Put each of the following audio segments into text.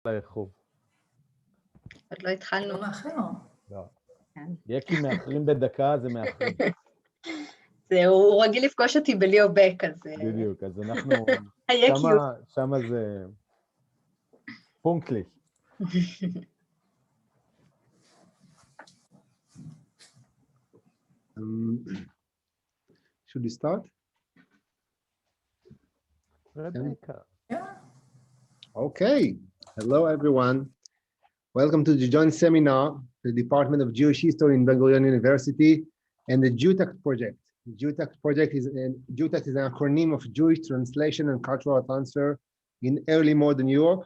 לאיחור. עוד לא התחלנו. לא מאחר. לא. כן. יקי מאחרים בדקה, זה מאחרים. זהו, הוא רגיל לפגוש אותי בליאו בק, אז... בדיוק, אז אנחנו... היקיות. שמה זה... פונקטלי. Should we start? Yeah. Okay. Hello, everyone. Welcome to the joint seminar, the Department of Jewish History in Ben-Gurion University and the JUTACT project. The JUTACT is an acronym of Jewish Translation and Cultural Transfer in Early Modern Europe.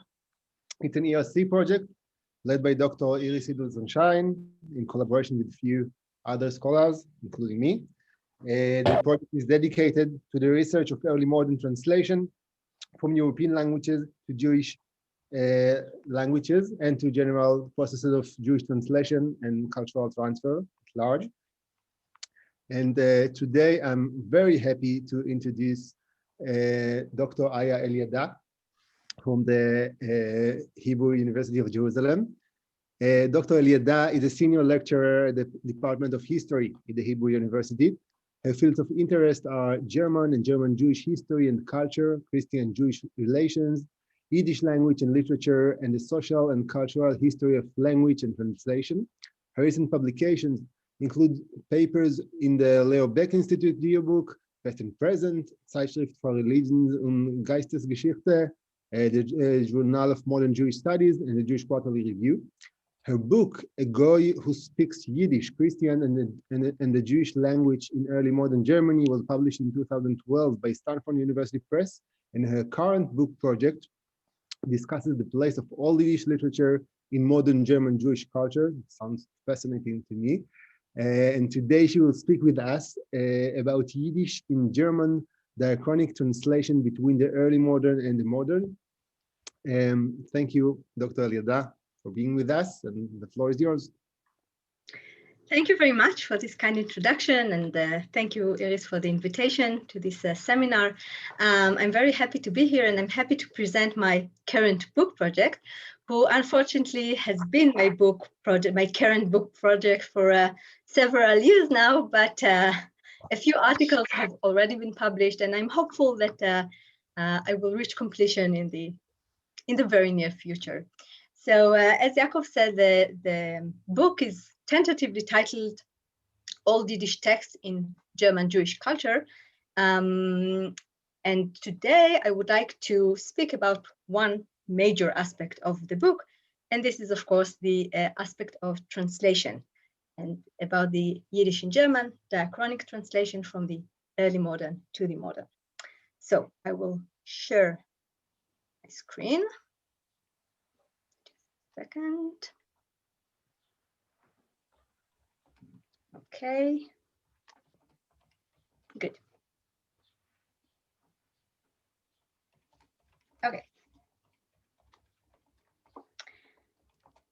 It's an ERC project led by Dr. Iris Sunshine in collaboration with a few other scholars, including me. The project is dedicated to the research of early modern translation from European languages to Jewish languages and to general processes of Jewish translation and cultural transfer at large. And today I'm very happy to introduce Dr. Elyada from the Hebrew University of Jerusalem. Dr. Elyada is a senior lecturer at the Department of History at the Hebrew University. Her fields of interest are German and German Jewish history and culture, Christian-Jewish relations, Yiddish language and literature, and the social and cultural history of language and translation. Her recent publications include papers in the Leo Baeck Institute yearbook, Past and Present, Zeitschrift for Religions und Geistesgeschichte, the Journal of Modern Jewish Studies, and the Jewish Quarterly Review. Her book, A Goy Who Speaks Yiddish, Christian and the Jewish Language in Early Modern Germany, was published in 2012 by Stanford University Press, and her current book project discusses the place of all Yiddish literature in modern German Jewish culture. It sounds fascinating to me. And today she will speak with us about Yiddish in German, diachronic translation between the early modern and the modern. Thank you, Dr. Elyada, for being with us, and the floor is yours. Thank you very much for this kind introduction, and thank you, Iris, for the invitation to this seminar. I'm very happy to be here, and I'm happy to present my current book project, who unfortunately has been my current book project for several years now, but a few articles have already been published, and I'm hopeful that I will reach completion in the very near future. So as Yaakov said, the book is tentatively titled Old Yiddish Texts in German Jewish Culture. And today I would like to speak about one major aspect of the book. And this is, of course, the aspect of translation and about the Yiddish in German, diachronic translation from the early modern to the modern. So I will share my screen. Second. Okay. Good. Okay.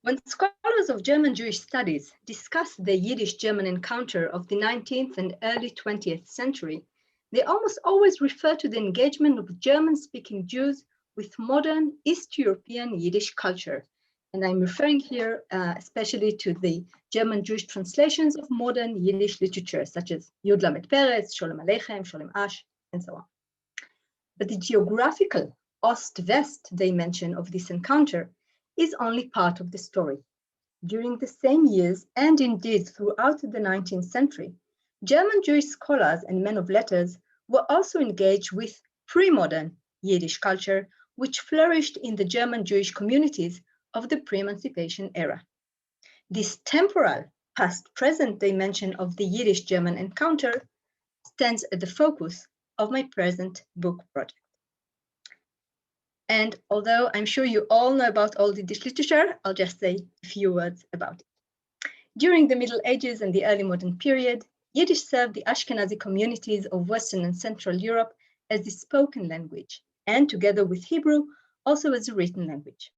When scholars of German Jewish studies discuss the Yiddish-German encounter of the 19th and early 20th century, they almost always refer to the engagement of German-speaking Jews with modern East European Yiddish culture. And I'm referring here especially to the German Jewish translations of modern Yiddish literature, such as Yud Lamed Peretz, Sholem Aleichem, Sholem Ash, and so on. But the geographical Ost-West dimension of this encounter is only part of the story. During the same years, and indeed throughout the 19th century, German Jewish scholars and men of letters were also engaged with pre-modern Yiddish culture, which flourished in the German Jewish communities of the pre-emancipation era. This temporal past-present dimension of the Yiddish-German encounter stands at the focus of my present book project. And although I'm sure you all know about Old Yiddish literature, I'll just say a few words about it. During the Middle Ages and the early modern period, Yiddish served the Ashkenazi communities of Western and Central Europe as the spoken language, and together with Hebrew, also as a written language.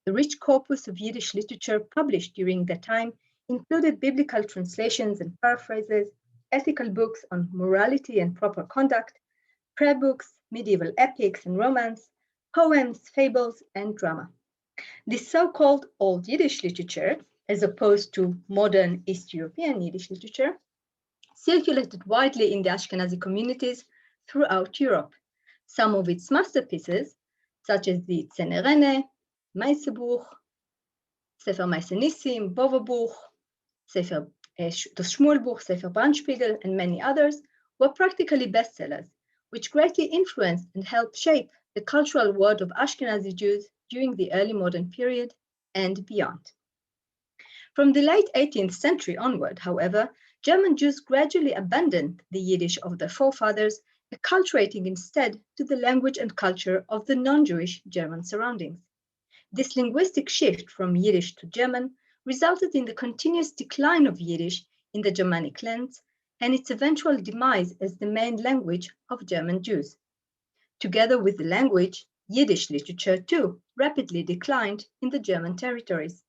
The rich corpus of Yiddish literature published during that time included biblical translations and paraphrases, ethical books on morality and proper conduct, prayer books, medieval epics and romance, poems, fables, and drama. This so-called Old Yiddish literature, as opposed to modern East European Yiddish literature, circulated widely in the Ashkenazi communities throughout Europe. Some of its masterpieces, such as the Tzenerene, Meisebuch, Sefer Meise Nissim, Boverbuch, Sefer das Shmuelbuch, Sefer Brandspiegel, and many others, were practically bestsellers, which greatly influenced and helped shape the cultural world of Ashkenazi Jews during the early modern period and beyond. From the late 18th century onward, however, German Jews gradually abandoned the Yiddish of their forefathers, acculturating instead to the language and culture of the non-Jewish German surroundings. This linguistic shift from Yiddish to German resulted in the continuous decline of Yiddish in the Germanic lands and its eventual demise as the main language of German Jews. Together with the language, Yiddish literature too rapidly declined in the German territories.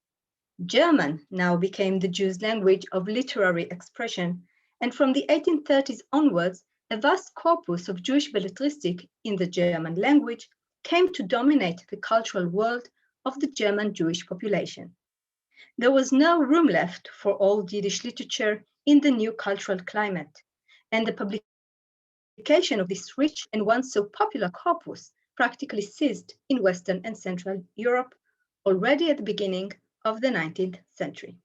German now became the Jews' language of literary expression, and from the 1830s onwards, a vast corpus of Jewish belletristic in the German language came to dominate the cultural world of the German Jewish population. There was no room left for old Yiddish literature in the new cultural climate, and the publication of this rich and once so popular corpus practically ceased in Western and Central Europe already at the beginning of the 19th century.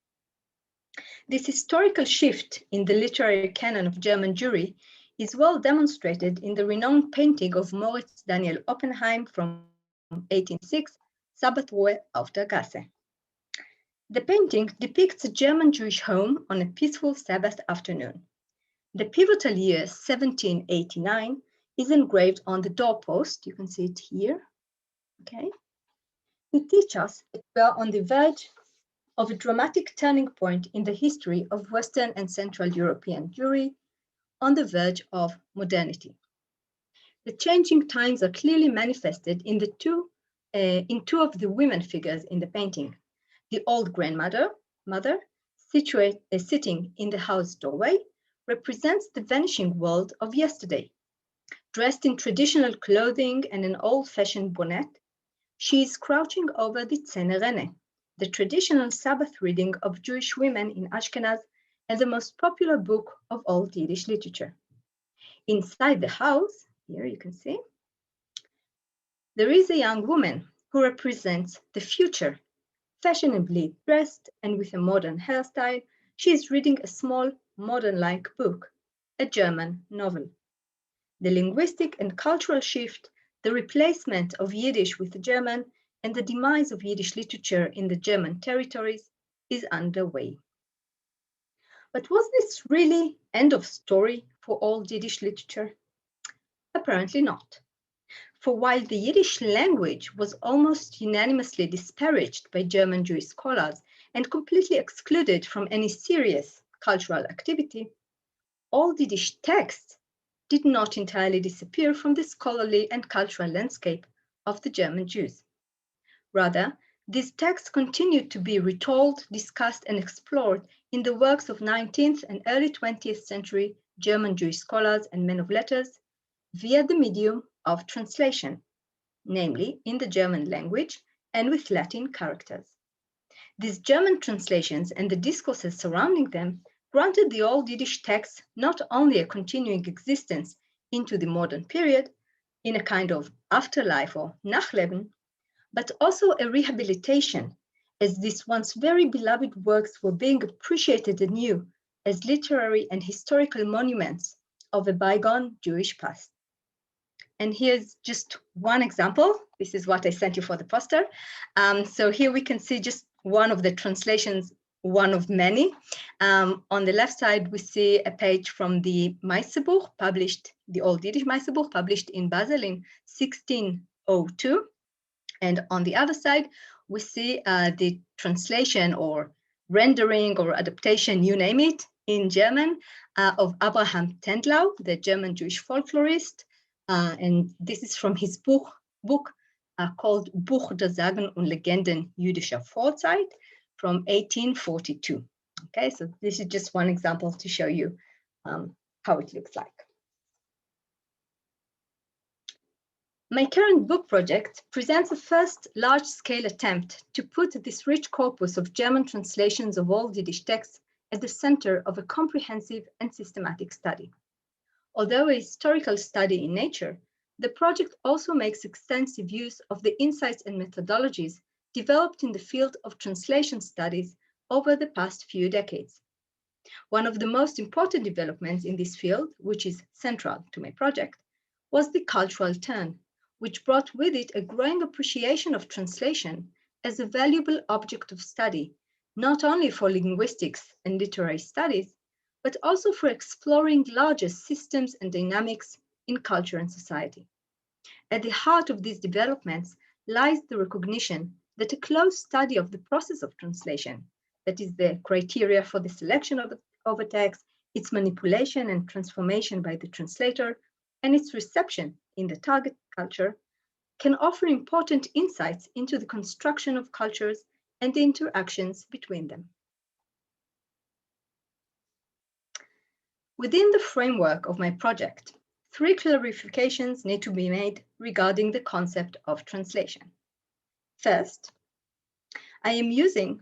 This historical shift in the literary canon of German Jewry is well demonstrated in the renowned painting of Moritz Daniel Oppenheim from 1806, Sabbathruhe auf der Gasse. The painting depicts a German Jewish home on a peaceful Sabbath afternoon. The pivotal year 1789 is engraved on the doorpost. You can see it here. Okay. To teach us that we are on the verge of a dramatic turning point in the history of Western and Central European Jewry, on the verge of modernity. The changing times are clearly manifested in two of the women figures in the painting. The old grandmother, sitting in the house doorway, represents the vanishing world of yesterday. Dressed in traditional clothing and an old-fashioned bonnet, she is crouching over the Tzenerene, the traditional Sabbath reading of Jewish women in Ashkenaz and the most popular book of Old Yiddish literature. Inside the house, here you can see, there is a young woman who represents the future. Fashionably dressed and with a modern hairstyle, she is reading a small, modern-like book, a German novel. The linguistic and cultural shift, the replacement of Yiddish with German, and the demise of Yiddish literature in the German territories is underway. But was this really end of story for Old Yiddish literature? Apparently not. For while the Yiddish language was almost unanimously disparaged by German Jewish scholars and completely excluded from any serious cultural activity, Old Yiddish texts did not entirely disappear from the scholarly and cultural landscape of the German Jews. Rather, these texts continued to be retold, discussed, and explored in the works of 19th and early 20th century German Jewish scholars and men of letters via the medium of translation, namely in the German language and with Latin characters. These German translations and the discourses surrounding them granted the Old Yiddish texts not only a continuing existence into the modern period, in a kind of afterlife or Nachleben, but also a rehabilitation, as these once very beloved works were being appreciated anew as literary and historical monuments of a bygone Jewish past. And here's just one example. This is what I sent you for the poster. So here we can see just one of the translations, one of many. On the left side, we see a page from the Meisebuch, published, the Old Yiddish Meisebuch, published in Basel in 1602. And on the other side, we see the translation or rendering or adaptation, you name it, in German, of Abraham Tendlau, the German Jewish folklorist. And this is from his book called Buch der Sagen und Legenden jüdischer Vorzeit from 1842. Okay, so this is just one example to show you how it looks like. My current book project presents a first large-scale attempt to put this rich corpus of German translations of old Yiddish texts at the center of a comprehensive and systematic study. Although a historical study in nature, the project also makes extensive use of the insights and methodologies developed in the field of translation studies over the past few decades. One of the most important developments in this field, which is central to my project, was the cultural turn, which brought with it a growing appreciation of translation as a valuable object of study, not only for linguistics and literary studies, but also for exploring larger systems and dynamics in culture and society. At the heart of these developments lies the recognition that a close study of the process of translation, that is the criteria for the selection of a text, its manipulation and transformation by the translator, and its reception in the target culture, can offer important insights into the construction of cultures and the interactions between them. Within the framework of my project, 3 clarifications need to be made regarding the concept of translation. First, I am using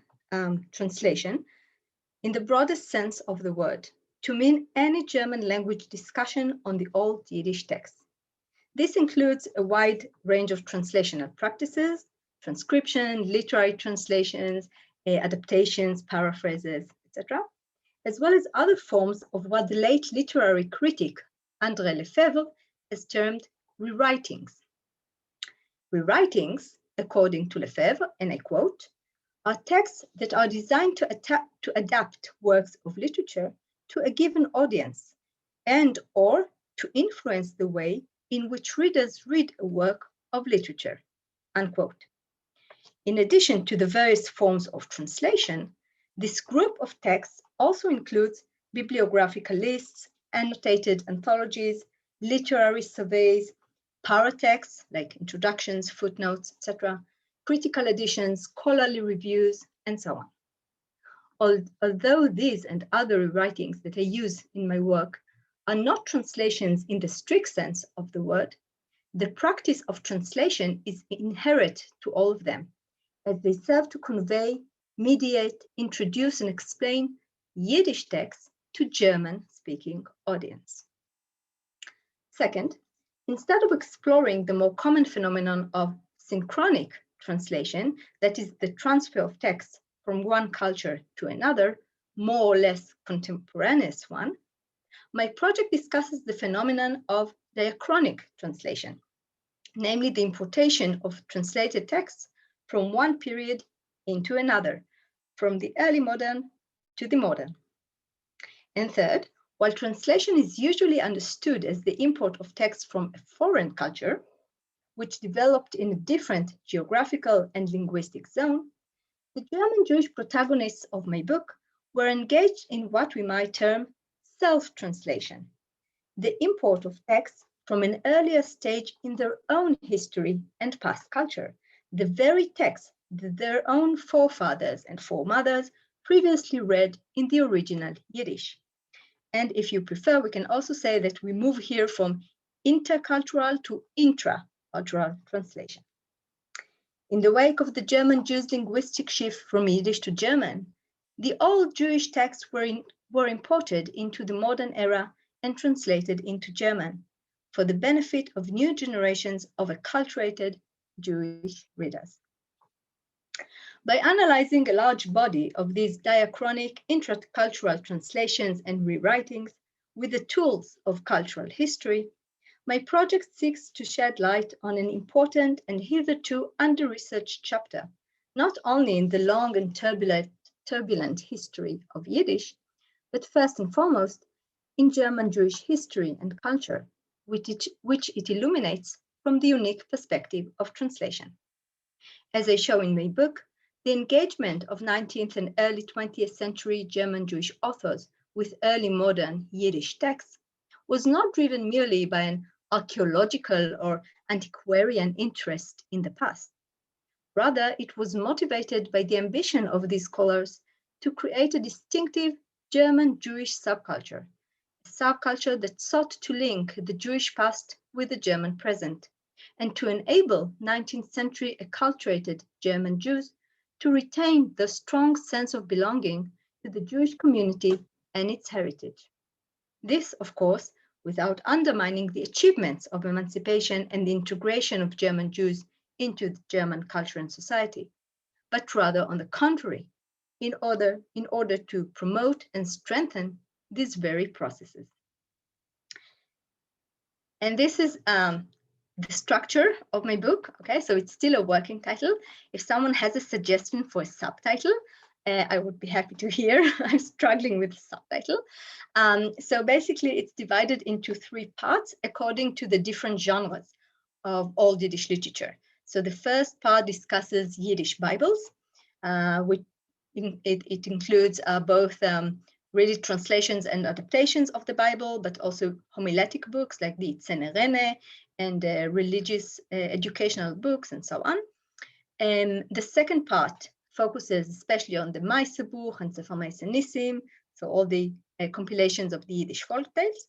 translation in the broadest sense of the word to mean any German language discussion on the old Yiddish text. This includes a wide range of translational practices, transcription, literary translations, adaptations, paraphrases, etc., as well as other forms of what the late literary critic André Lefebvre has termed rewritings. Rewritings, according to Lefebvre, and I quote, are texts that are designed to adapt works of literature to a given audience and or to influence the way in which readers read a work of literature, unquote. In addition to the various forms of translation, this group of texts also includes bibliographical lists, annotated anthologies, literary surveys, paratexts like introductions, footnotes, etc., critical editions, scholarly reviews, and so on. Although these and other writings that I use in my work are not translations in the strict sense of the word, the practice of translation is inherent to all of them, as they serve to convey, mediate, introduce, and explain Yiddish texts to German-speaking audience. Second, instead of exploring the more common phenomenon of synchronic translation, that is the transfer of texts from one culture to another, more or less contemporaneous one, my project discusses the phenomenon of diachronic translation, namely the importation of translated texts from one period into another, from the early modern to the modern. And third, while translation is usually understood as the import of texts from a foreign culture, which developed in a different geographical and linguistic zone, the German Jewish protagonists of my book were engaged in what we might term self-translation, the import of texts from an earlier stage in their own history and past culture, the very texts that their own forefathers and foremothers previously read in the original Yiddish. And if you prefer, we can also say that we move here from intercultural to intra-cultural translation. In the wake of the German Jews' linguistic shift from Yiddish to German, the old Jewish texts were imported into the modern era and translated into German for the benefit of new generations of acculturated Jewish readers. By analyzing a large body of these diachronic intercultural translations and rewritings with the tools of cultural history, my project seeks to shed light on an important and hitherto under-researched chapter, not only in the long and turbulent history of Yiddish, but first and foremost in German Jewish history and culture, which it illuminates from the unique perspective of translation. As I show in my book, the engagement of 19th and early 20th century German Jewish authors with early modern Yiddish texts was not driven merely by an archaeological or antiquarian interest in the past. Rather, it was motivated by the ambition of these scholars to create a distinctive German Jewish subculture, a subculture that sought to link the Jewish past with the German present, and to enable 19th century acculturated German Jews to retain the strong sense of belonging to the Jewish community and its heritage. This, of course, without undermining the achievements of emancipation and the integration of German Jews into the German culture and society, but rather on the contrary, in order to promote and strengthen these very processes. And this is the structure of my book. Okay, so it's still a working title. If someone has a suggestion for a subtitle, I would be happy to hear. I'm struggling with the subtitle. So basically, it's divided into 3 parts according to the different genres of Old Yiddish literature. So the first part discusses Yiddish Bibles, which it includes both ready translations and adaptations of the Bible, but also homiletic books like the Tzenerene and religious educational books and so on. And the second part focuses especially on the Maise Buch and Sefer Maise Nissim, so all the compilations of the Yiddish folk tales.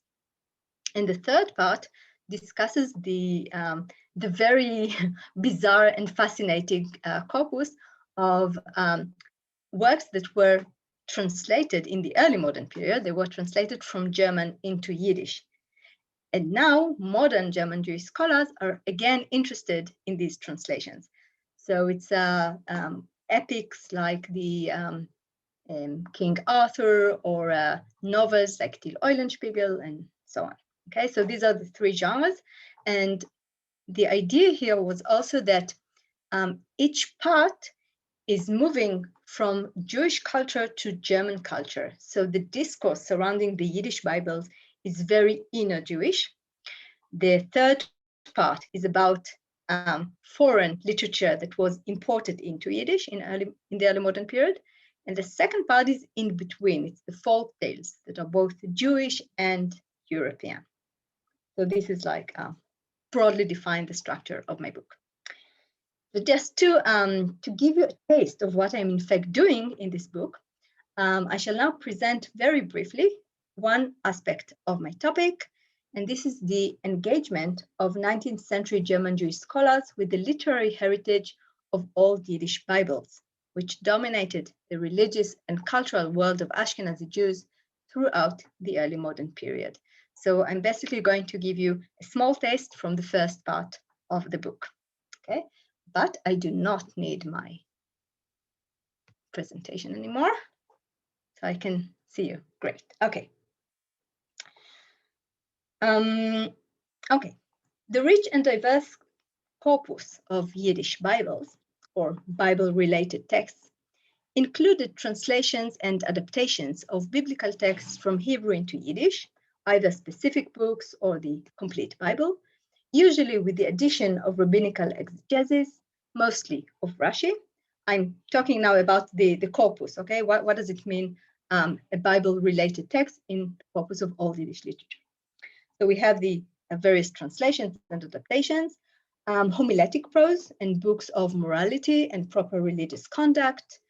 And the third part discusses the very bizarre and fascinating corpus of works that were translated in the early modern period. They were translated from German into Yiddish. And now modern German Jewish scholars are again interested in these translations. So it's epics like the King Arthur, or novels like Till Eulenspiegel and so on. Okay, so these are the 3 genres. And the idea here was also that each part is moving from Jewish culture to German culture. So the discourse surrounding the Yiddish Bibles is very inner Jewish. The third part is about foreign literature that was imported into Yiddish in the early modern period. And the second part is in between. It's the folk tales that are both Jewish and European. So this is like broadly define the structure of my book. So just to give you a taste of what I'm in fact doing in this book, I shall now present very briefly one aspect of my topic, and this is the engagement of 19th century German Jewish scholars with the literary heritage of Old Yiddish Bibles, which dominated the religious and cultural world of Ashkenazi Jews throughout the early modern period. So I'm basically going to give you a small taste from the first part of the book, okay? But I do not need my presentation anymore, so I can see you. Great, okay. Okay, the rich and diverse corpus of Yiddish Bibles, or Bible-related texts, included translations and adaptations of biblical texts from Hebrew into Yiddish, either specific books or the complete Bible, usually with the addition of rabbinical exegesis, mostly of Rashi. I'm talking now about the corpus, okay? What does it mean, a Bible-related text in the corpus of Old Yiddish literature? So we have the various translations and adaptations, homiletic prose and books of morality and proper religious conduct,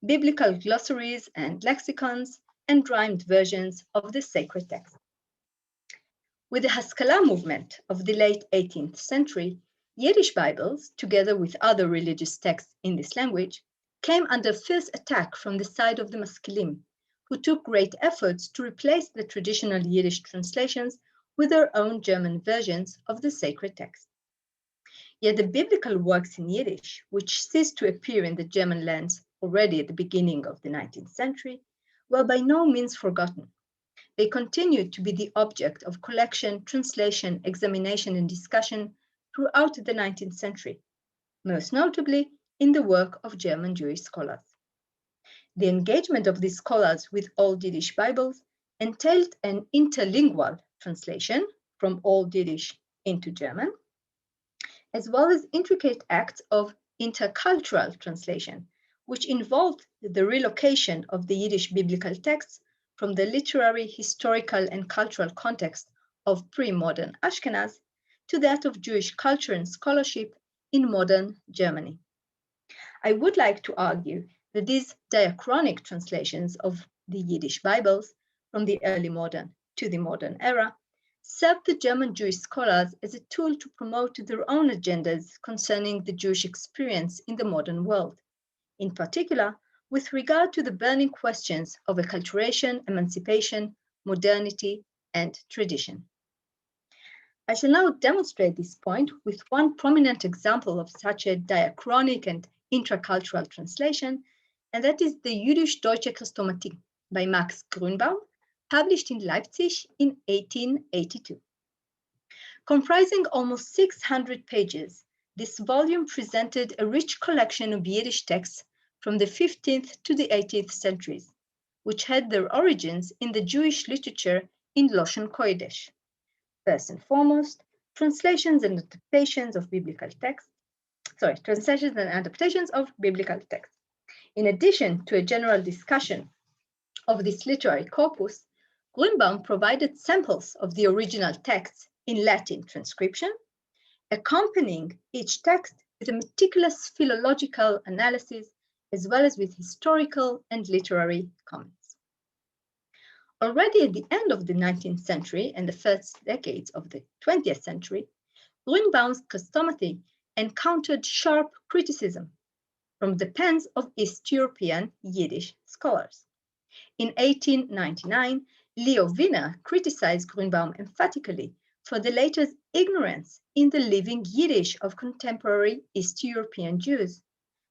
biblical glossaries and lexicons, and rhymed versions of the sacred text. With the Haskalah movement of the late 18th century, Yiddish Bibles, together with other religious texts in this language, came under fierce attack from the side of the Maskilim, who took great efforts to replace the traditional Yiddish translations with their own German versions of the sacred text. Yet the biblical works in Yiddish, which ceased to appear in the German lands already at the beginning of the 19th century, were by no means forgotten. They continued to be the object of collection, translation, examination, and discussion throughout the 19th century, most notably in the work of German Jewish scholars. The engagement of these scholars with Old Yiddish Bibles entailed an interlingual translation from Old Yiddish into German, as well as intricate acts of intercultural translation, which involved the relocation of the Yiddish biblical texts from the literary, historical, and cultural context of pre-modern Ashkenaz to that of Jewish culture and scholarship in modern Germany. I would like to argue that these diachronic translations of the Yiddish Bibles from the early modern to the modern era served the German Jewish scholars as a tool to promote their own agendas concerning the Jewish experience in the modern world, in particular with regard to the burning questions of acculturation, emancipation, modernity, and tradition. I shall now demonstrate this point with one prominent example of such a diachronic and intracultural translation, and that is the Yiddish Deutsche Christomatik by Max Greenbaum, published in Leipzig in 1882. Comprising almost 600 pages, this volume presented a rich collection of Yiddish texts from the 15th to the 18th centuries, which had their origins in the Jewish literature in Loshen Kodesh. First and foremost, translations and adaptations of biblical texts. Translations and adaptations of biblical texts. In addition to a general discussion of this literary corpus, Greenbaum provided samples of the original texts in Latin transcription, accompanying each text with a meticulous philological analysis, as well as with historical and literary comments. Already at the end of the 19th century and the first decades of the 20th century, Greenbaum's Christomaty encountered sharp criticism from the pens of East European Yiddish scholars. In 1899, Leo Wiener criticized Greenbaum emphatically for the latter's ignorance in the living Yiddish of contemporary East European Jews,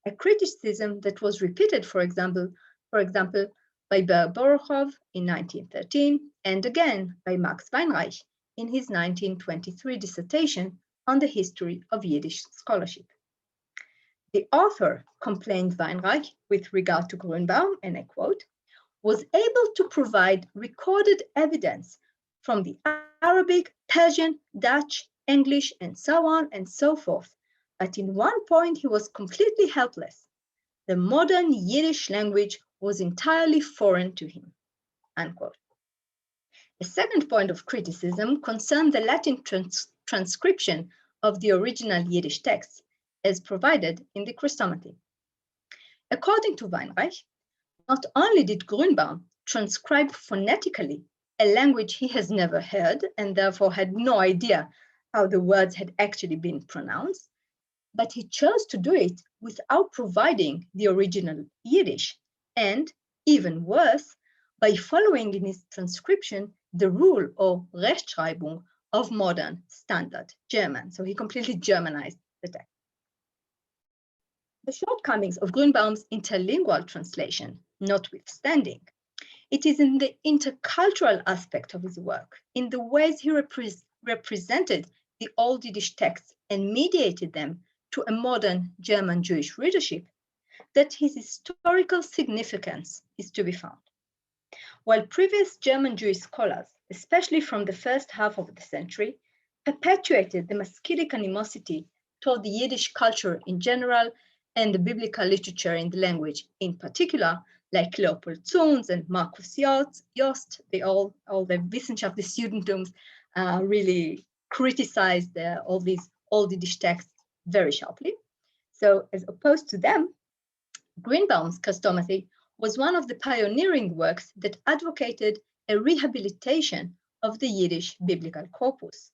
a criticism that was repeated, for example, by Ber Borochov in 1913, and again by Max Weinreich in his 1923 dissertation on the history of Yiddish scholarship. The author, complained Weinreich with regard to Greenbaum, and I quote, was able to provide recorded evidence from the Arabic, Persian, Dutch, English, and so on and so forth, but in one point he was completely helpless. The modern Yiddish language was entirely foreign to him, unquote. A second point of criticism concerned the Latin transcription of the original Yiddish texts as provided in the Christomaty. According to Weinreich, not only did Greenbaum transcribe phonetically a language he has never heard and therefore had no idea how the words had actually been pronounced, but he chose to do it without providing the original Yiddish, and, even worse, by following in his transcription the rule or Rechtschreibung of modern standard German. So he completely Germanized the text. The shortcomings of Greenbaum's interlingual translation notwithstanding, it is in the intercultural aspect of his work, in the ways he represented the old Yiddish texts and mediated them to a modern German Jewish readership, that his historical significance is to be found. While previous German Jewish scholars, especially from the first half of the century, perpetuated the Maskidic animosity toward the Yiddish culture in general and the biblical literature in the language in particular, like Leopold Zunz and Markus Jost, all the Wissenschaft des Judentums really criticized all these old Yiddish texts very sharply. So as opposed to them, Greenbaum's Christomaty was one of the pioneering works that advocated a rehabilitation of the Yiddish biblical corpus,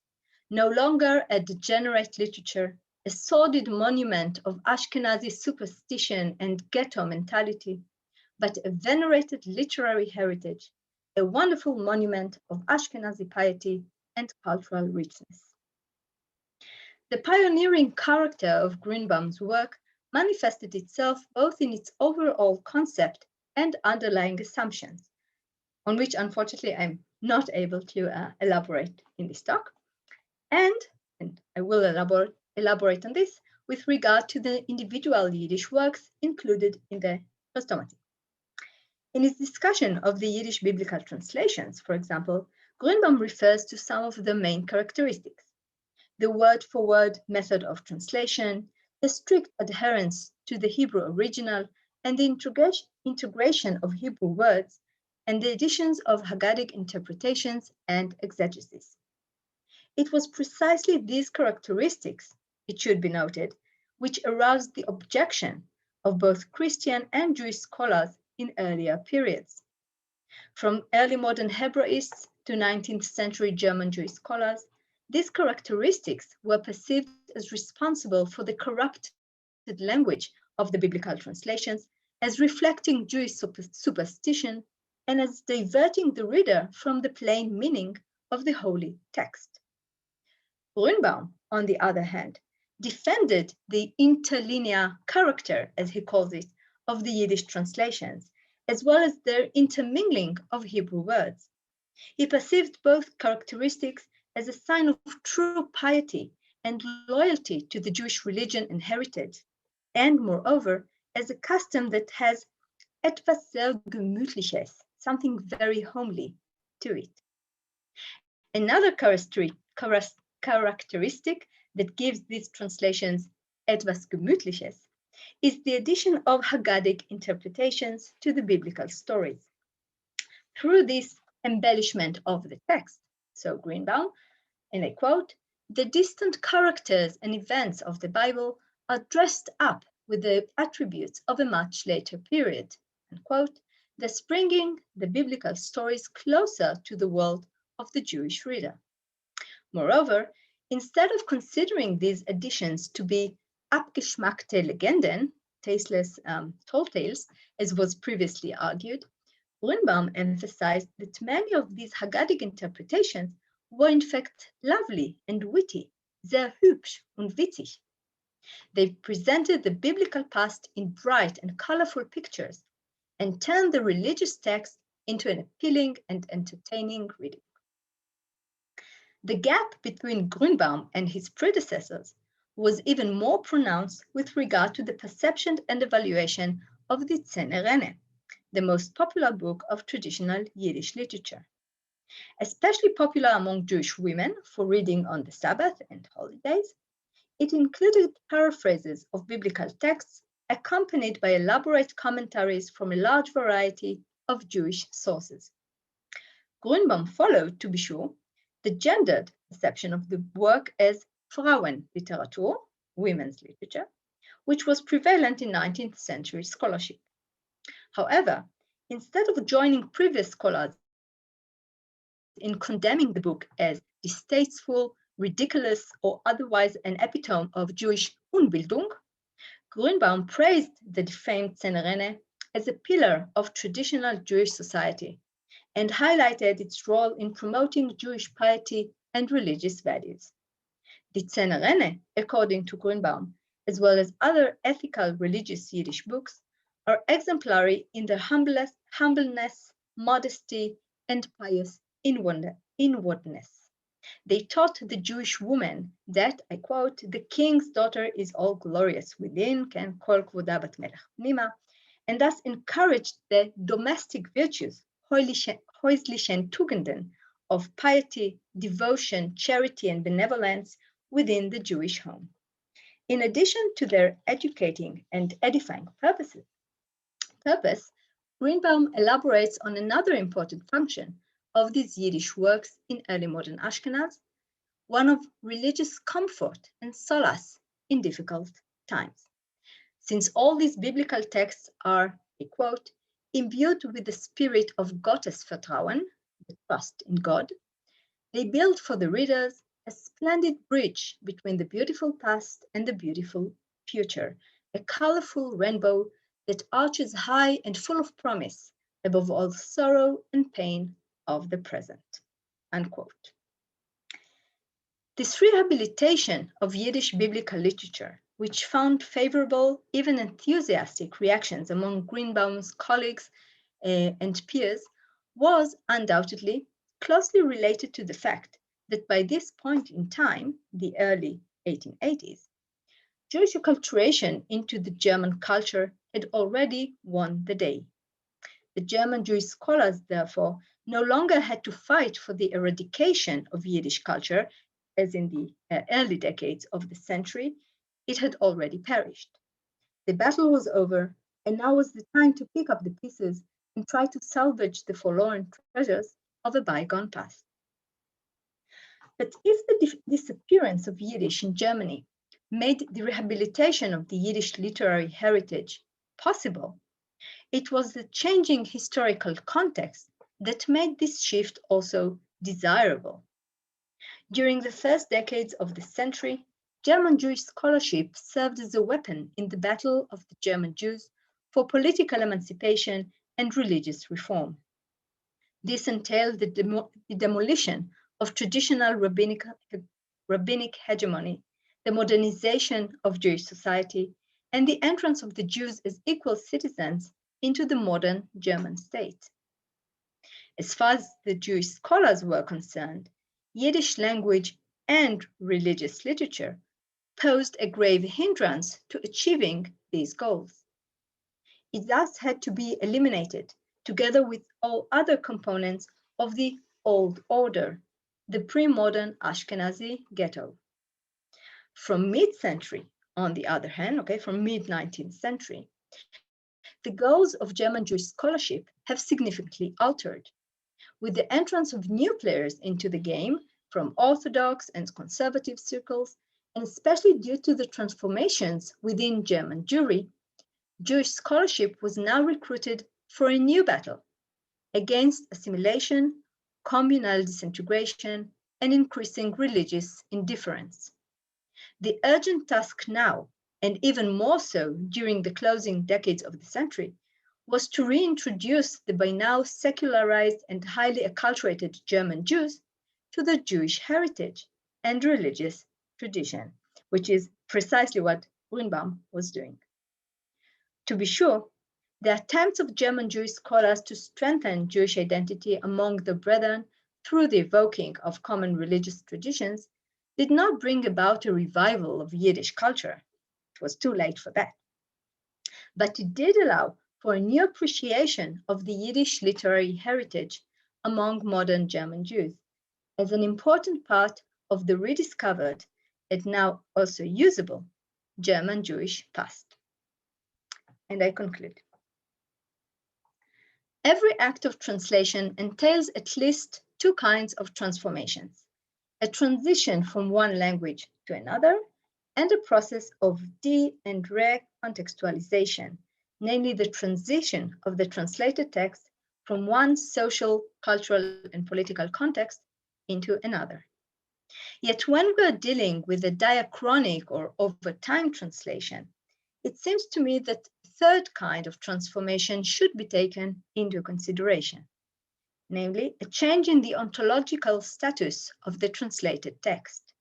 no longer a degenerate literature, a sordid monument of Ashkenazi superstition and ghetto mentality, but a venerated literary heritage, a wonderful monument of Ashkenazi piety and cultural richness. The pioneering character of Greenbaum's work manifested itself both in its overall concept and underlying assumptions, on which unfortunately I'm not able to elaborate in this talk, and I will elaborate on this with regard to the individual Yiddish works included in the Christomaty. In his discussion of the Yiddish biblical translations, for example, Greenbaum refers to some of the main characteristics: the word-for-word method of translation, the strict adherence to the Hebrew original, and the integration of Hebrew words, and the additions of Haggadic interpretations and exegesis. It was precisely these characteristics, it should be noted, which aroused the objection of both Christian and Jewish scholars in earlier periods. From early modern Hebraists to 19th century German Jewish scholars, these characteristics were perceived as responsible for the corrupted language of the biblical translations, as reflecting Jewish superstition, and as diverting the reader from the plain meaning of the holy text. Greenbaum, on the other hand, defended the interlinear character, as he calls it, of the Yiddish translations, as well as their intermingling of Hebrew words. He perceived both characteristics as a sign of true piety and loyalty to the Jewish religion and heritage, and moreover, as a custom that has etwas sehr Gemütliches, something very homely to it. Another characteristic that gives these translations etwas Gemütliches is the addition of Haggadic interpretations to the biblical stories. Through this embellishment of the text, so Greenbaum, and I quote, "The distant characters and events of the Bible are dressed up with the attributes of a much later period," unquote, thus bringing the biblical stories closer to the world of the Jewish reader. Moreover, instead of considering these additions to be abgeschmackte Legenden, tasteless tall tales, as was previously argued, Greenbaum emphasized that many of these Haggadic interpretations were in fact lovely and witty, sehr hübsch und witzig. They presented the biblical past in bright and colorful pictures and turned the religious text into an appealing and entertaining reading. The gap between Greenbaum and his predecessors was even more pronounced with regard to the perception and evaluation of the Zenerene, the most popular book of traditional Yiddish literature. Especially popular among Jewish women for reading on the Sabbath and holidays, it included paraphrases of biblical texts accompanied by elaborate commentaries from a large variety of Jewish sources. Greenbaum followed, to be sure, the gendered perception of the work as Frauenliteratur, women's literature, which was prevalent in 19th century scholarship. However, instead of joining previous scholars in condemning the book as distasteful, ridiculous, or otherwise an epitome of Jewish Unbildung, Greenbaum praised the defamed Zenerene as a pillar of traditional Jewish society and highlighted its role in promoting Jewish piety and religious values. The Zenerene, according to Greenbaum, as well as other ethical religious Yiddish books, are exemplary in their humbleness, modesty, and pious inwardness. They taught the Jewish woman that, I quote, "the king's daughter is all glorious within, kol kvoda bat melech pnima," and thus encouraged the domestic virtues, häuslichen Tugenden, of piety, devotion, charity, and benevolence within the Jewish home. In addition to their educating and edifying purpose, Greenbaum elaborates on another important function of these Yiddish works in early modern Ashkenaz, one of religious comfort and solace in difficult times. Since all these biblical texts are, I quote, "imbued with the spirit of Gottesvertrauen," the trust in God, they build for the readers a splendid bridge between the beautiful past and the beautiful future, a colorful rainbow that arches high and full of promise above all sorrow and pain of the present, unquote. This rehabilitation of Yiddish biblical literature, which found favorable, even enthusiastic reactions among Greenbaum's colleagues and peers, was undoubtedly closely related to the fact that by this point in time, the early 1880s, Jewish acculturation into the German culture had already won the day. The German Jewish scholars, therefore, no longer had to fight for the eradication of Yiddish culture, as in the early decades of the century. It had already perished. The battle was over, and now was the time to pick up the pieces and try to salvage the forlorn treasures of a bygone past. But if the disappearance of Yiddish in Germany made the rehabilitation of the Yiddish literary heritage possible, it was the changing historical context that made this shift also desirable. During the first decades of the century, German Jewish scholarship served as a weapon in the battle of the German Jews for political emancipation and religious reform. This entailed the demolition of traditional rabbinic hegemony, the modernization of Jewish society, and the entrance of the Jews as equal citizens into the modern German state. As far as the Jewish scholars were concerned, Yiddish language and religious literature posed a grave hindrance to achieving these goals. It thus had to be eliminated, together with all other components of the old order, the pre-modern Ashkenazi ghetto. From mid-century, on the other hand, from mid-19th century, the goals of German Jewish scholarship have significantly altered. With the entrance of new players into the game from Orthodox and conservative circles, and especially due to the transformations within German Jewry, Jewish scholarship was now recruited for a new battle against assimilation, communal disintegration, and increasing religious indifference. The urgent task now, and even more so during the closing decades of the century, was to reintroduce the by now secularized and highly acculturated German Jews to the Jewish heritage and religious tradition, which is precisely what Greenbaum was doing. To be sure, the attempts of German Jewish scholars to strengthen Jewish identity among the brethren through the evoking of common religious traditions did not bring about a revival of Yiddish culture. It was too late for that. But it did allow for a new appreciation of the Yiddish literary heritage among modern German Jews as an important part of the rediscovered and now also usable German Jewish past. And I conclude. Every act of translation entails at least two kinds of transformations: a transition from one language to another, and a process of de- and recontextualization, namely the transition of the translated text from one social, cultural, and political context into another. Yet when we're dealing with a diachronic or over time translation, it seems to me that a third kind of transformation should be taken into consideration, namely a change in the ontological status of the translated text.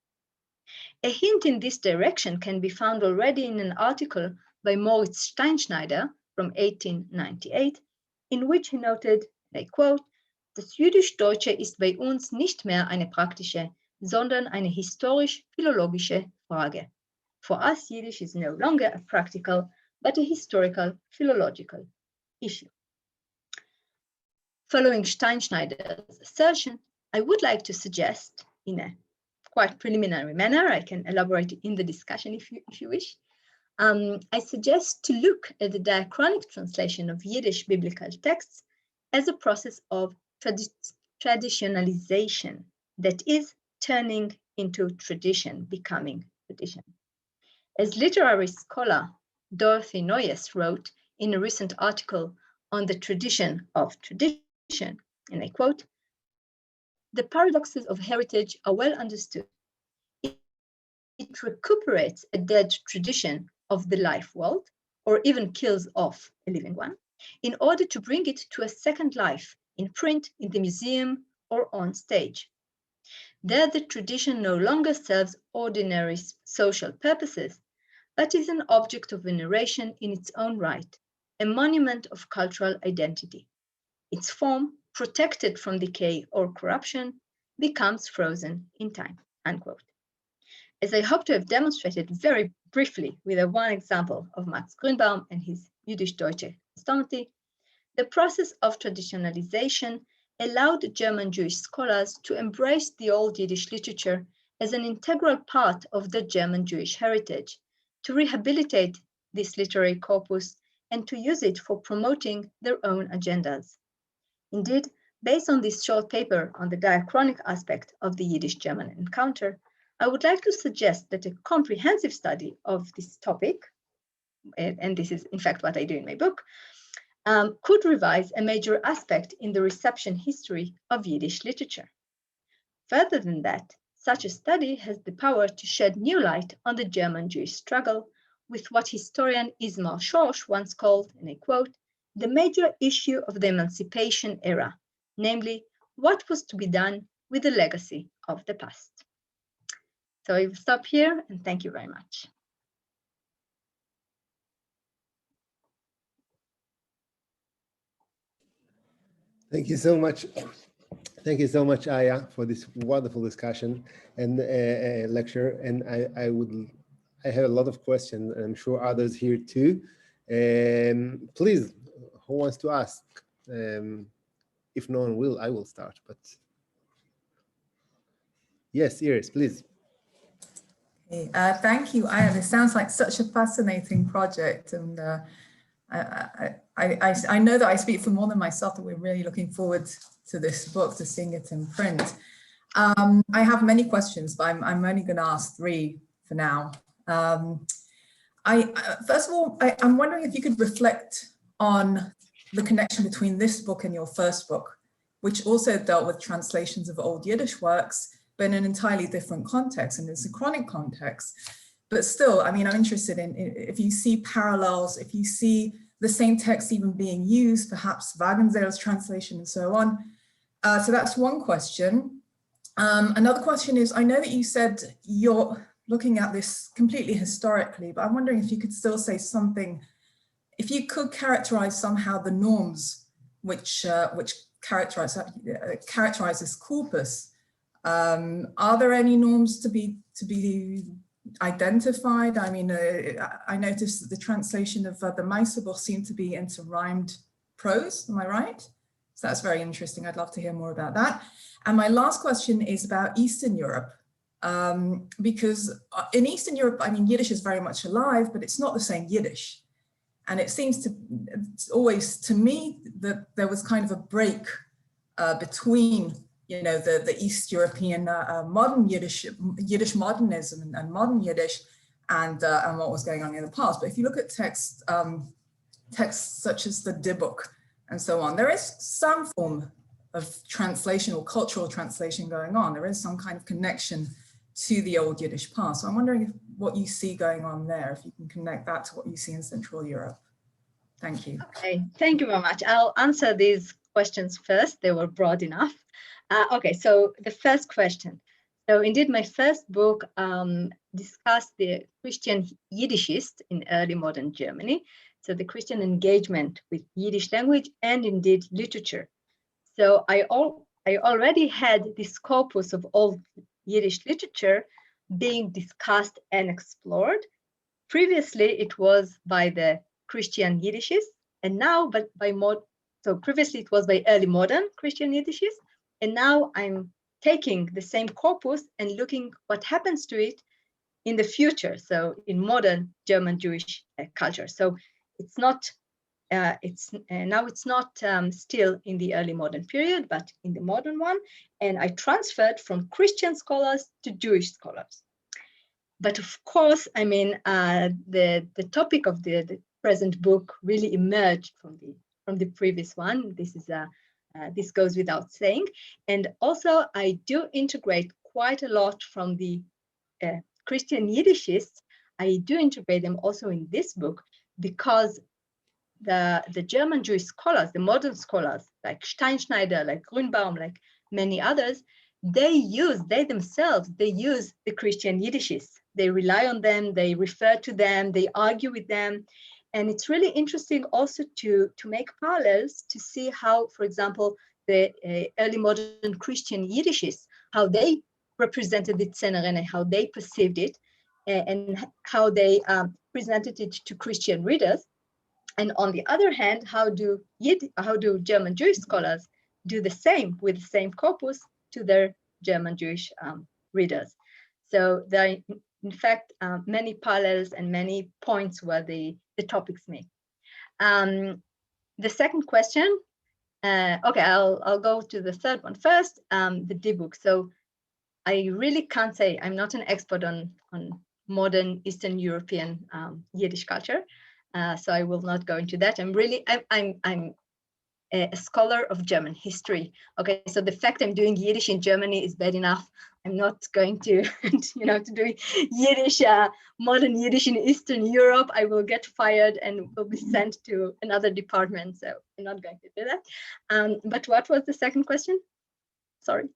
A hint in this direction can be found already in an article by Moritz Steinschneider from 1898, in which he noted, and I quote, "Das Jüdisch-Deutsche ist bei uns nicht mehr eine praktische, sondern eine historisch-philologische Frage. For us, Yiddish is no longer a practical, but a historical, philological issue." Following Steinschneider's assertion, I would like to suggest, in a quite preliminary manner, I can elaborate in the discussion if you wish, I suggest to look at the diachronic translation of Yiddish biblical texts as a process of traditionalization, that is, turning into tradition, becoming tradition. As literary scholar Dorothy Noyes wrote in a recent article on the tradition of tradition, and I quote, "The paradoxes of heritage are well understood. It recuperates a dead tradition of the life world, or even kills off a living one, in order to bring it to a second life in print, in the museum, or on stage. There the tradition no longer serves ordinary social purposes, but is an object of veneration in its own right, a monument of cultural identity. Its form, protected from decay or corruption, becomes frozen in time," unquote. As I hope to have demonstrated very briefly with a one example of Max Greenbaum and his Jüdisch-Deutsche Hystomity, the process of traditionalization allowed German Jewish scholars to embrace the old Yiddish literature as an integral part of the German Jewish heritage, to rehabilitate this literary corpus and to use it for promoting their own agendas. Indeed, based on this short paper on the diachronic aspect of the Yiddish-German encounter, I would like to suggest that a comprehensive study of this topic, and this is in fact what I do in my book, could revise a major aspect in the reception history of Yiddish literature. Further than that, such a study has the power to shed new light on the German Jewish struggle with what historian Ismar Schorsch once called, and I quote, the major issue of the emancipation era, namely, what was to be done with the legacy of the past. So I will stop here and thank you very much. Thank you so much. Thank you so much, Aya, for this wonderful discussion and lecture. And I have a lot of questions, and I'm sure others here too. Please, who wants to ask? If no one will, I will start. But yes, Iris, please. Okay, thank you, Aya. This sounds like such a fascinating project, and I know that I speak for more than myself that we're really looking forward to this book, to seeing it in print. I have many questions, but I'm only going to ask 3 for now. First of all, I'm wondering if you could reflect on the connection between this book and your first book, which also dealt with translations of old Yiddish works, but in an entirely different context, in a Diachronic context. But still, I mean, I'm interested in if you see parallels, if you see the same text even being used, perhaps Wagenseil's translation and so on. So that's one question. Another question is, I know that you said you're looking at this completely historically, but I'm wondering if you could still say something, if you could characterize somehow the norms which characterize this corpus. Are there any norms to be identified? I mean, I noticed that the translation of the Meisterbuch seemed to be into rhymed prose. Am I right? So that's very interesting. I'd love to hear more about that. And my last question is about Eastern Europe, because in Eastern Europe, I mean, Yiddish is very much alive, but it's not the same Yiddish. And it seems to always, to me, that there was kind of a break between, you know, the East European modern Yiddish modernism and modern Yiddish and what was going on in the past. But if you look at texts such as the Dept and so on, there is some form of translation or cultural translation going on. There is some kind of connection to the old Yiddish past. So I'm wondering what you see going on there, if you can connect that to what you see in Central Europe. Thank you. Okay, thank you very much. I'll answer these questions first. They were broad enough. Okay, so the first question. So indeed, my first book discussed the Christian Yiddishist in early modern Germany. So the Christian engagement with Yiddish language and indeed literature. So I already had this corpus of old Yiddish literature being discussed and explored. Previously, it was by the Christian Yiddishists, and now, so previously it was by early modern Christian Yiddishists, and now I'm taking the same corpus and looking what happens to it in the future, so in modern German Jewish culture. So it's not, now it's not still in the early modern period, but in the modern one, and I transferred from Christian scholars to Jewish scholars. But of course, I mean, the topic of the present book really emerged from the previous one. This goes without saying. And also, I do integrate quite a lot from the Christian Yiddishists. I do integrate them also in this book because the German Jewish scholars, the modern scholars like Steinschneider, like Greenbaum, like many others, they themselves use the Christian Yiddishists. They rely on them, they refer to them, they argue with them. And it's really interesting also to make parallels to see how, for example, the early modern Christian Yiddishists, how they represented the Szenerene, how they perceived it, and how they presented it to Christian readers. And on the other hand, how do German Jewish scholars do the same with the same corpus to their German Jewish readers? So there are, in fact, many parallels and many points where the topics meet. The second question, okay, I'll go to the third one first, the D-book. So I really can't say, I'm not an expert on modern Eastern European Yiddish culture. So I will not go into that. I'm a scholar of German history. Okay, so the fact I'm doing Yiddish in Germany is bad enough. I'm not going to, to do Yiddish, modern Yiddish in Eastern Europe. I will get fired and will be sent to another department. So I'm not going to do that. But what was the second question? Sorry.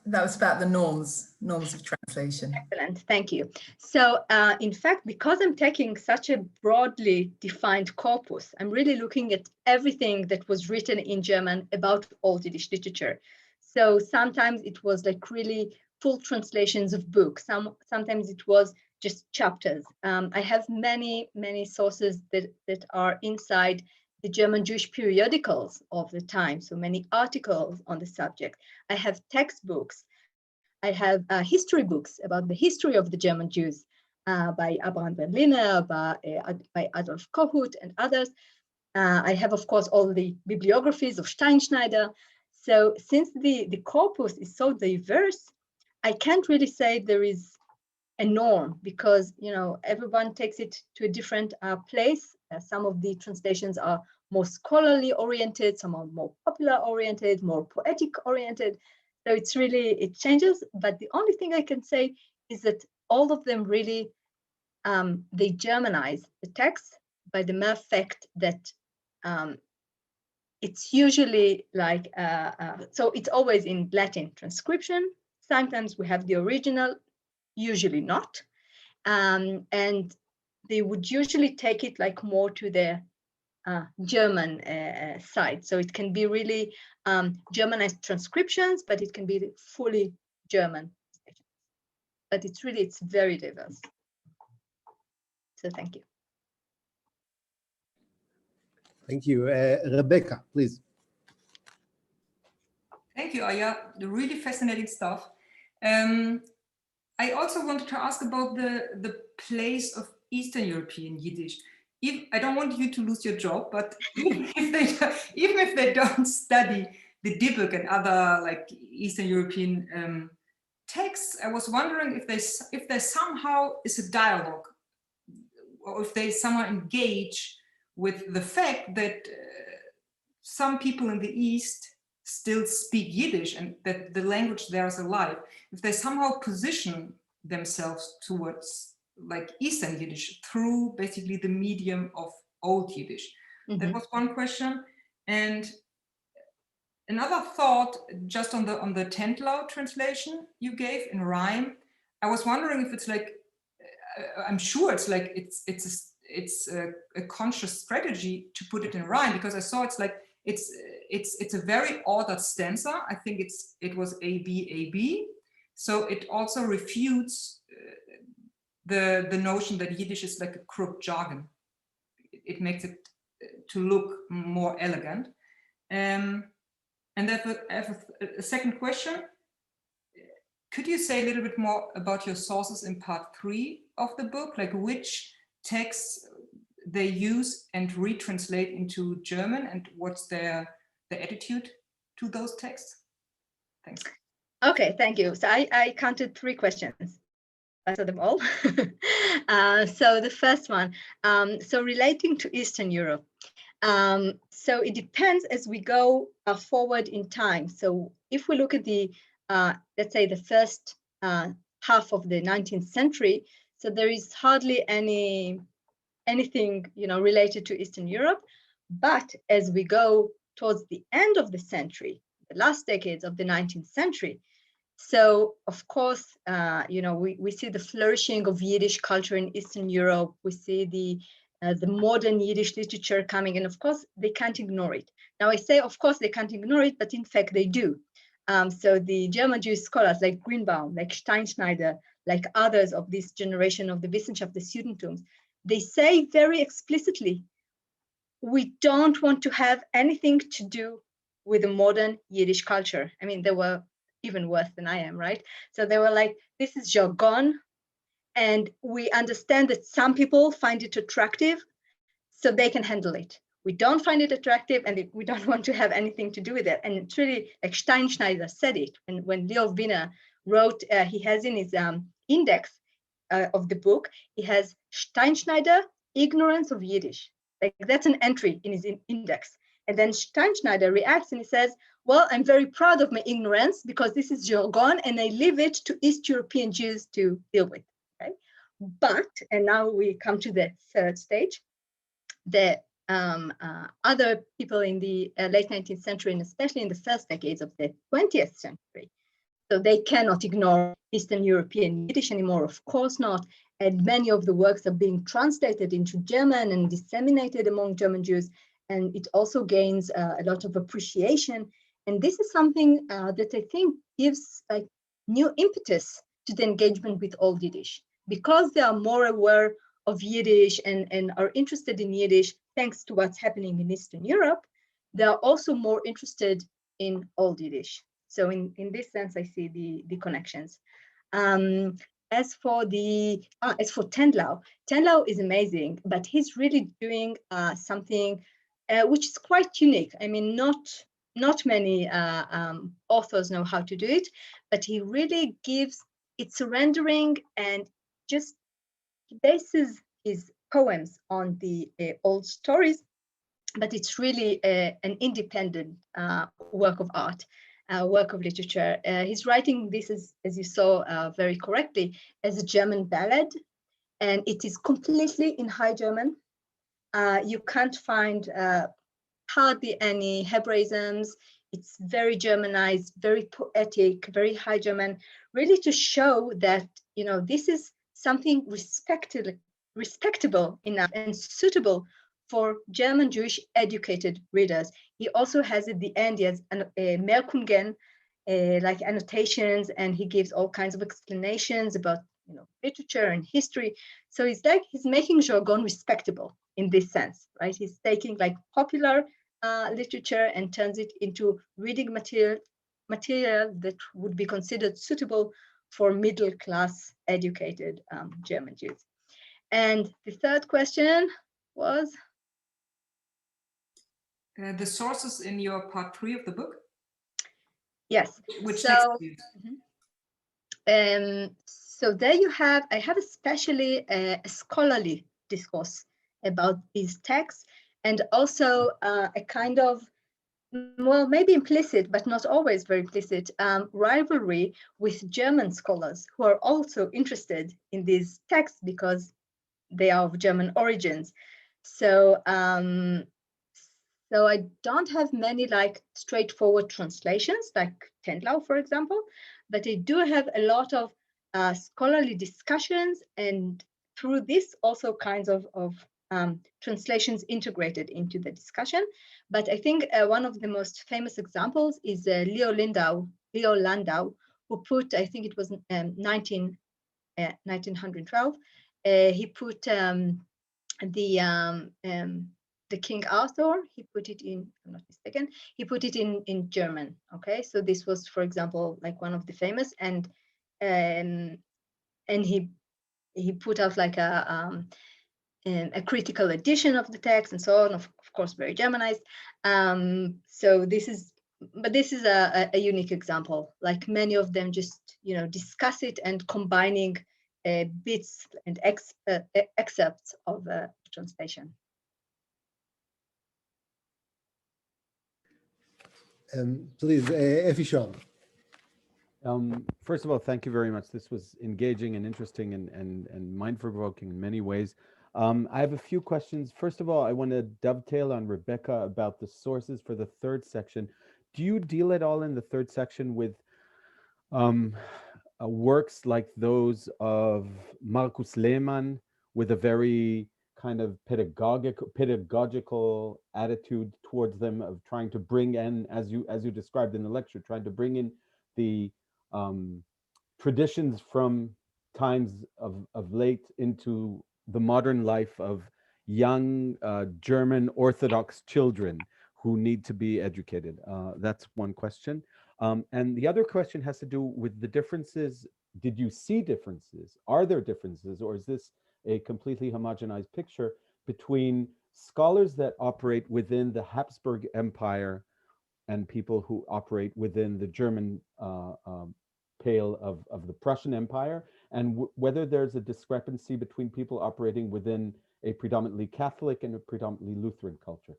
That was about the norms of translation. Excellent, thank you. So in fact, because I'm taking such a broadly defined corpus, I'm really looking at everything that was written in German about Old Yiddish literature. So sometimes it was like really full translations of books. Sometimes it was just chapters. I have many sources that are inside the German Jewish periodicals of the time. So many articles on the subject. I have textbooks. I have history books about the history of the German Jews by Abraham Berliner, by Adolf Kohut and others. I have, of course, all the bibliographies of Steinschneider. So since the corpus is so diverse, I can't really say there is a norm because, everyone takes it to a different place. Some of the translations are more scholarly oriented, some are more popular oriented, more poetic oriented. So it changes. But the only thing I can say is that all of them really, they Germanize the text by the mere fact that it's usually like, so it's always in Latin transcription. Sometimes we have the original, usually not. And they would usually take it like more to the German side. So it can be really Germanized transcriptions, but it can be fully German. But it's very diverse. So thank you. Thank you. Rebecca, please. Thank you, Aya. Really fascinating stuff. I also wanted to ask about the place of Eastern European Yiddish. I don't want you to lose your job, but even if they don't study the Diachronic and other like Eastern European texts, I was wondering if there somehow is a dialogue, or if they somehow engage with the fact that some people in the East still speak Yiddish and that the language there is alive, if they somehow position themselves towards like Eastern Yiddish through basically the medium of Old Yiddish. Mm-hmm. That was one question. And another thought, just on the Tentlau translation you gave in rhyme, I was wondering if it's like, I'm sure it's like, it's a conscious strategy to put it in rhyme, because I saw it's like, it's a very ordered stanza. I think it was A, B, A, B. So it also refutes the notion that Yiddish is like a crooked jargon. It makes it to look more elegant. And I have a second question. Could you say a little bit more about your sources in part 3 of the book, like which texts they use and retranslate into German, and what's their attitude to those texts? Thanks. Okay, thank you. So I counted 3 questions. Answer them all. So the first one, so relating to Eastern Europe. So it depends as we go forward in time. So if we look at the, let's say the first half of the 19th century, so there is hardly anything, related to Eastern Europe. But as we go towards the end of the century, the last decades of the 19th century, so of course, we see the flourishing of Yiddish culture in Eastern Europe. We see the modern Yiddish literature coming, and of course, they can't ignore it. Now I say, of course, they can't ignore it, but in fact they do. So the German Jewish scholars like Greenbaum, like Steinschneider, like others of this generation of the Wissenschaft des Judentums, they say very explicitly, we don't want to have anything to do with the modern Yiddish culture. I mean, they were even worse than I am, right? So they were like, this is jargon, and we understand that some people find it attractive, so they can handle it. We don't find it attractive, and we don't want to have anything to do with it. And it's really like Steinschneider said it. And when Leo Wiener wrote, he has in his index of the book, he has Steinschneider, ignorance of Yiddish. Like that's an entry in his index. And then Steinschneider reacts and he says, well, I'm very proud of my ignorance because this is jargon and I leave it to East European Jews to deal with. Okay? But, and now we come to the third stage, the other people in the late 19th century, and especially in the first decades of the 20th century, so they cannot ignore Eastern European Yiddish anymore, of course not. And many of the works are being translated into German and disseminated among German Jews. And it also gains a lot of appreciation. And this is something that I think gives like new impetus to the engagement with Old Yiddish, because they are more aware of Yiddish and are interested in Yiddish, thanks to what's happening in Eastern Europe. They are also more interested in Old Yiddish. So in this sense, I see the connections. As for Tendlau, Tendlau is amazing, but he's really doing something which is quite unique. I mean, not many authors know how to do it, but he really gives it surrendering and just bases his poems on the old stories, but it's really an independent work of art. Work of literature. He's writing this, as you saw very correctly, as a German ballad, and it is completely in High German. You can't find hardly any Hebraisms. It's very Germanized, very poetic, very High German, really to show that, you know, this is something respectable enough and suitable for German Jewish educated readers. He also has at the end, he has Merkungen, like annotations, and he gives all kinds of explanations about, you know, literature and history. So he's making jargon respectable in this sense, right? He's taking like popular literature and turns it into reading material that would be considered suitable for middle class educated German Jews. And the third question was? The sources in your part 3 of the book? Yes. Which so, text? So there you have, I have especially a scholarly discourse about these texts, and also a kind of, well, maybe implicit, but not always very implicit, rivalry with German scholars who are also interested in these texts because they are of German origins. So, so I don't have many like straightforward translations like Tendlau, for example, but I do have a lot of scholarly discussions, and through this also kinds of translations integrated into the discussion. But I think one of the most famous examples is Leo Landau, who put, I think it was 1912, he put the King Arthur, he put it in, if I'm not mistaken, he put it in German. Okay, so this was, for example, like one of the famous, and he put out like a critical edition of the text and so on, of course, very Germanized. So this is a unique example. Like many of them just, you know, discuss it and combining bits and excerpts of the translation. Please, Efisham. First of all, thank you very much. This was engaging and interesting and mind-provoking in many ways. I have a few questions. First of all, I want to dovetail on Rebecca about the sources for the third section. Do you deal at all in the third section with works like those of Markus Lehmann, with a very kind of pedagogical attitude towards them, of trying to bring in, as you described in the lecture, trying to bring in the traditions from times of late into the modern life of young German Orthodox children who need to be educated? That's one question. And the other question has to do with the differences. Did you see differences? Are there differences, or is this a completely homogenized picture between scholars that operate within the Habsburg Empire and people who operate within the German pale of the Prussian Empire, and whether there's a discrepancy between people operating within a predominantly Catholic and a predominantly Lutheran culture?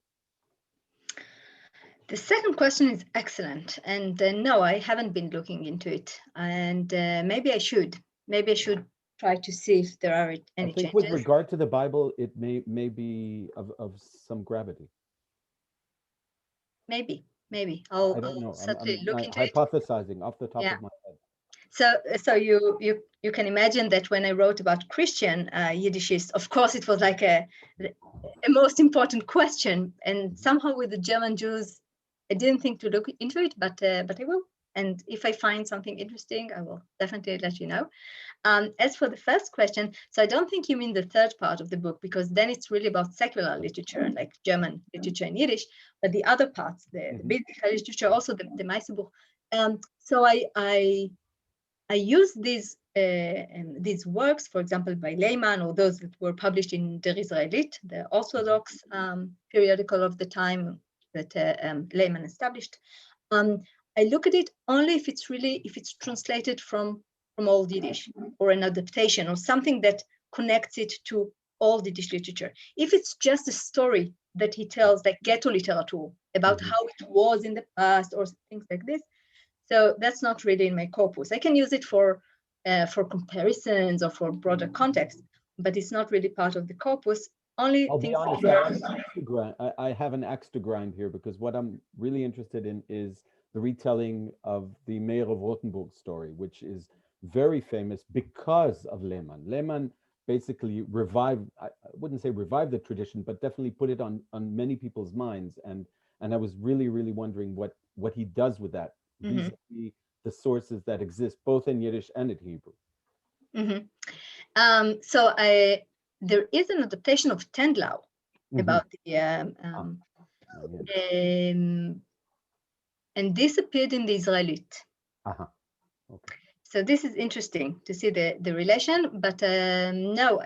The second question is excellent, and no, I haven't been looking into it, and maybe I should. Maybe I should try to see if there are any I think changes. with regard to the Bible, it may be of some gravity. Maybe I don't I'll know. certainly I'm look into it. hypothesizing off the top Yeah. of my head. So you can imagine that when I wrote about Christian Yiddishists, of course it was like a most important question, and somehow with the German Jews, I didn't think to look into it, but I will. And if I find something interesting, I will definitely let you know. As for the first question, so I don't think you mean the third part of the book, because then it's really about secular literature, like German literature in Yiddish, but the other parts, the biblical literature, also the Meisterbuch. So I use these works, for example, by Lehmann, or those that were published in Der Israelit, the Orthodox periodical of the time that Lehmann established. I look at it only if it's translated from Old Yiddish, or an adaptation, or something that connects it to Old Yiddish literature. If it's just a story that he tells, like ghetto literature, about how it was in the past, or things like this, so that's not really in my corpus. I can use it for comparisons or for broader context, but it's not really part of the corpus. Only I'll be things honest, I have an axe to grind here, because what I'm really interested in is the retelling of the Mayor of Rothenburg story, which is very famous because of Lehmann. Lehmann basically revived, I wouldn't say revived the tradition, but definitely put it on many people's minds. And I was really wondering what he does with that, vis-a-vis the sources that exist both in Yiddish and in Hebrew. So there is an adaptation of Tendlau about the and this appeared in the Israelit. Okay. So this is interesting to see the relation, but no,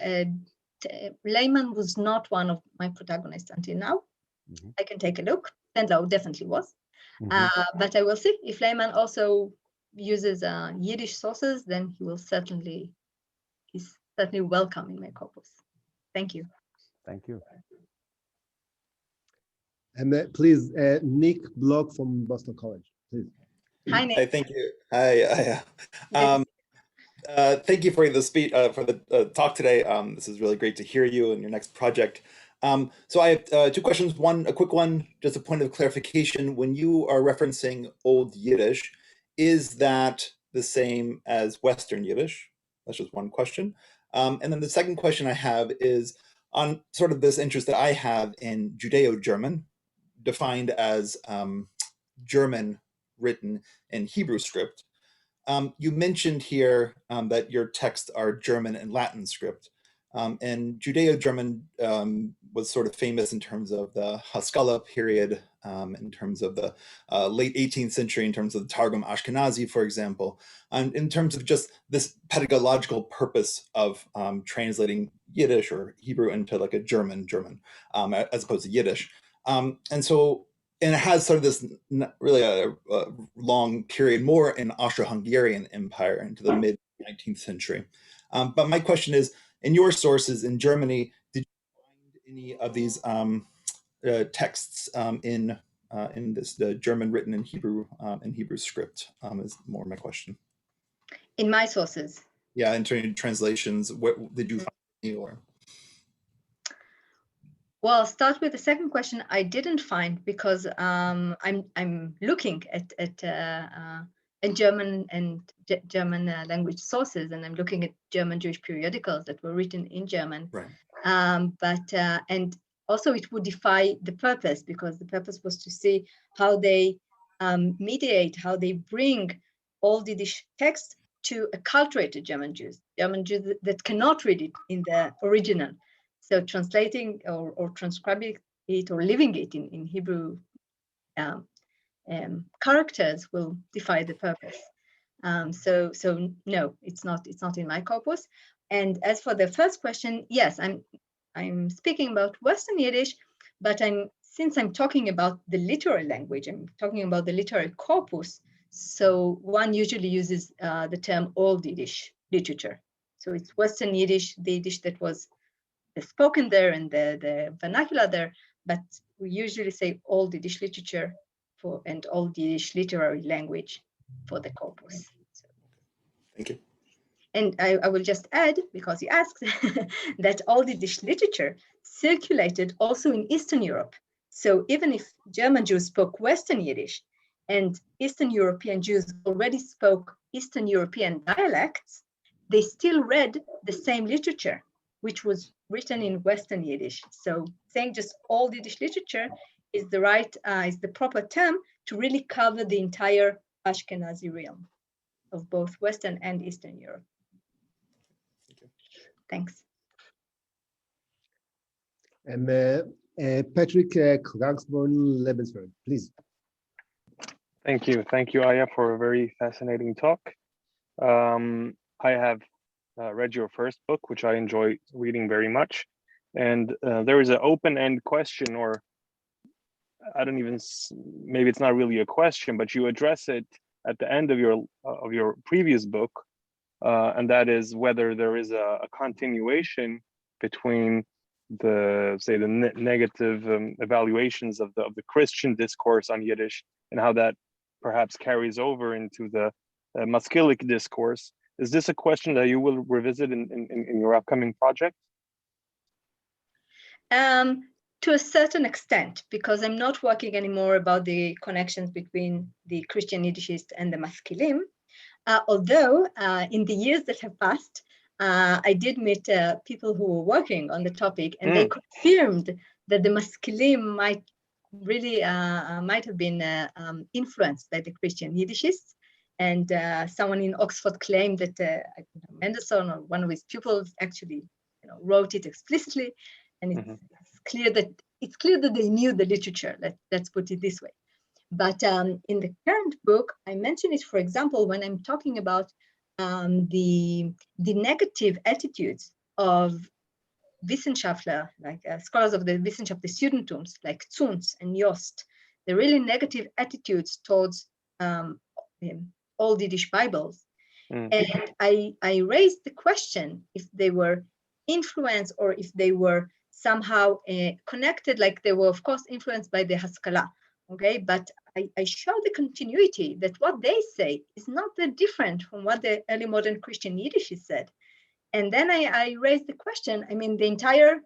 Lehmann was not one of my protagonists until now. I can take a look. Tendlau definitely was, but I will see if Lehmann also uses Yiddish sources. Then he's certainly welcome in my corpus. Thank you. Thank you. And please, Nick Block from Boston College, please. Hi, Nick. Hi, thank you. Hi. Thank you for the speech, for the talk today. This is really great to hear you and your next project. So I have two questions. One, a quick one, just a point of clarification. When you are referencing Old Yiddish, is that the same as Western Yiddish? That's just one question. And then the second question I have is on sort of this interest that I have in Judeo-German, defined as German written in Hebrew script. You mentioned here that your texts are German and Latin script. And Judeo-German was sort of famous in terms of the Haskalah period, in terms of the late 18th century, in terms of the Targum Ashkenazi, for example, in terms of just this pedagogical purpose of translating Yiddish or Hebrew into like a German, as opposed to Yiddish. And it has sort of this really a long period more in Austro-Hungarian Empire into the mid 19th century. But my question is, in your sources in Germany, did you find any of these texts in this German written in Hebrew script? Is more my question. In my sources. Yeah, in terms of translations, what did you find any or? Well, I'll start with the second question. I didn't find, because I'm looking at German and German language sources, and I'm looking at German Jewish periodicals that were written in German. Right. And also it would defy the purpose, because the purpose was to see how they mediate, how they bring Old Yiddish text to acculturated German Jews that cannot read it in the original. So translating or transcribing it or leaving it in Hebrew characters will defy the purpose. So no, it's not in my corpus. And as for the first question, yes, I'm speaking about Western Yiddish, but since I'm talking about the literary language, I'm talking about the literary corpus. So one usually uses the term Old Yiddish literature. So it's Western Yiddish, the Yiddish that was spoken there and the vernacular there, but we usually say Old Yiddish literature and Old Yiddish literary language for the corpus. So, Thank you. and I will just add, because you asked, that Old Yiddish literature circulated also in Eastern Europe. So even if German Jews spoke Western Yiddish and Eastern European Jews already spoke Eastern European dialects, they still read the same literature, which was written in Western Yiddish. So saying just Old Yiddish literature is the proper term to really cover the entire Ashkenazi realm of both Western and Eastern Europe. Thanks. And Patrick Klagsborn-Lebensberg, please. Thank you, Aya, for a very fascinating talk. I have read your first book, which I enjoy reading very much. And there is an open-end question, or I don't even, maybe it's not really a question, but you address it at the end of your previous book, and that is whether there is a continuation between the negative evaluations of the Christian discourse on Yiddish and how that perhaps carries over into the Maskilic discourse. Is this a question that you will revisit in your upcoming project? To a certain extent, because I'm not working anymore about the connections between the Christian Yiddishists and the Maskilim. Although in the years that have passed, I did meet people who were working on the topic, and they confirmed that the Maskilim might have been influenced by the Christian Yiddishists. And someone in Oxford claimed that Mendelssohn or one of his pupils actually wrote it explicitly. And it's clear that they knew the literature. Let's put it this way. But in the current book, I mention it, for example, when I'm talking about the negative attitudes of Wissenschaftler, like scholars of the Wissenschaft des Judentums, like Zunz and Jost, the really negative attitudes towards Old Yiddish Bibles. And I raised the question if they were influenced or if they were somehow connected, like they were, of course, influenced by the Haskalah. Okay, but I show the continuity that what they say is not that different from what the early modern Christian Yiddish is said. And then I raised the question, I mean, the entire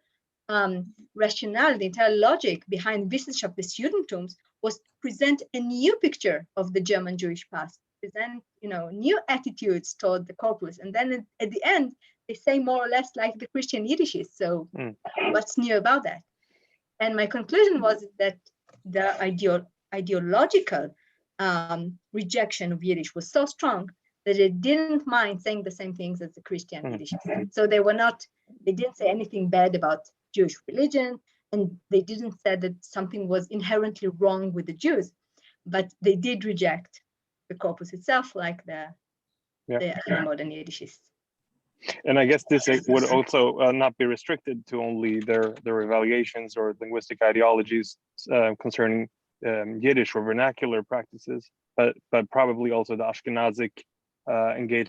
rationale, the entire logic behind Wissenschaft des Judentums was to present a new picture of the German Jewish past, present, new attitudes toward the corpus. And then at the end, they say more or less like the Christian Yiddishes. So what's new about that? And my conclusion was that the ideological rejection of Yiddish was so strong that they didn't mind saying the same things as the Christian Yiddish. So they didn't say anything bad about Jewish religion, and they didn't say that something was inherently wrong with the Jews, but they did reject the corpus itself, like the modern Yiddishists. And I guess this would also not be restricted to only their evaluations or linguistic ideologies concerning Yiddish or vernacular practices, but probably also the Ashkenazic engagement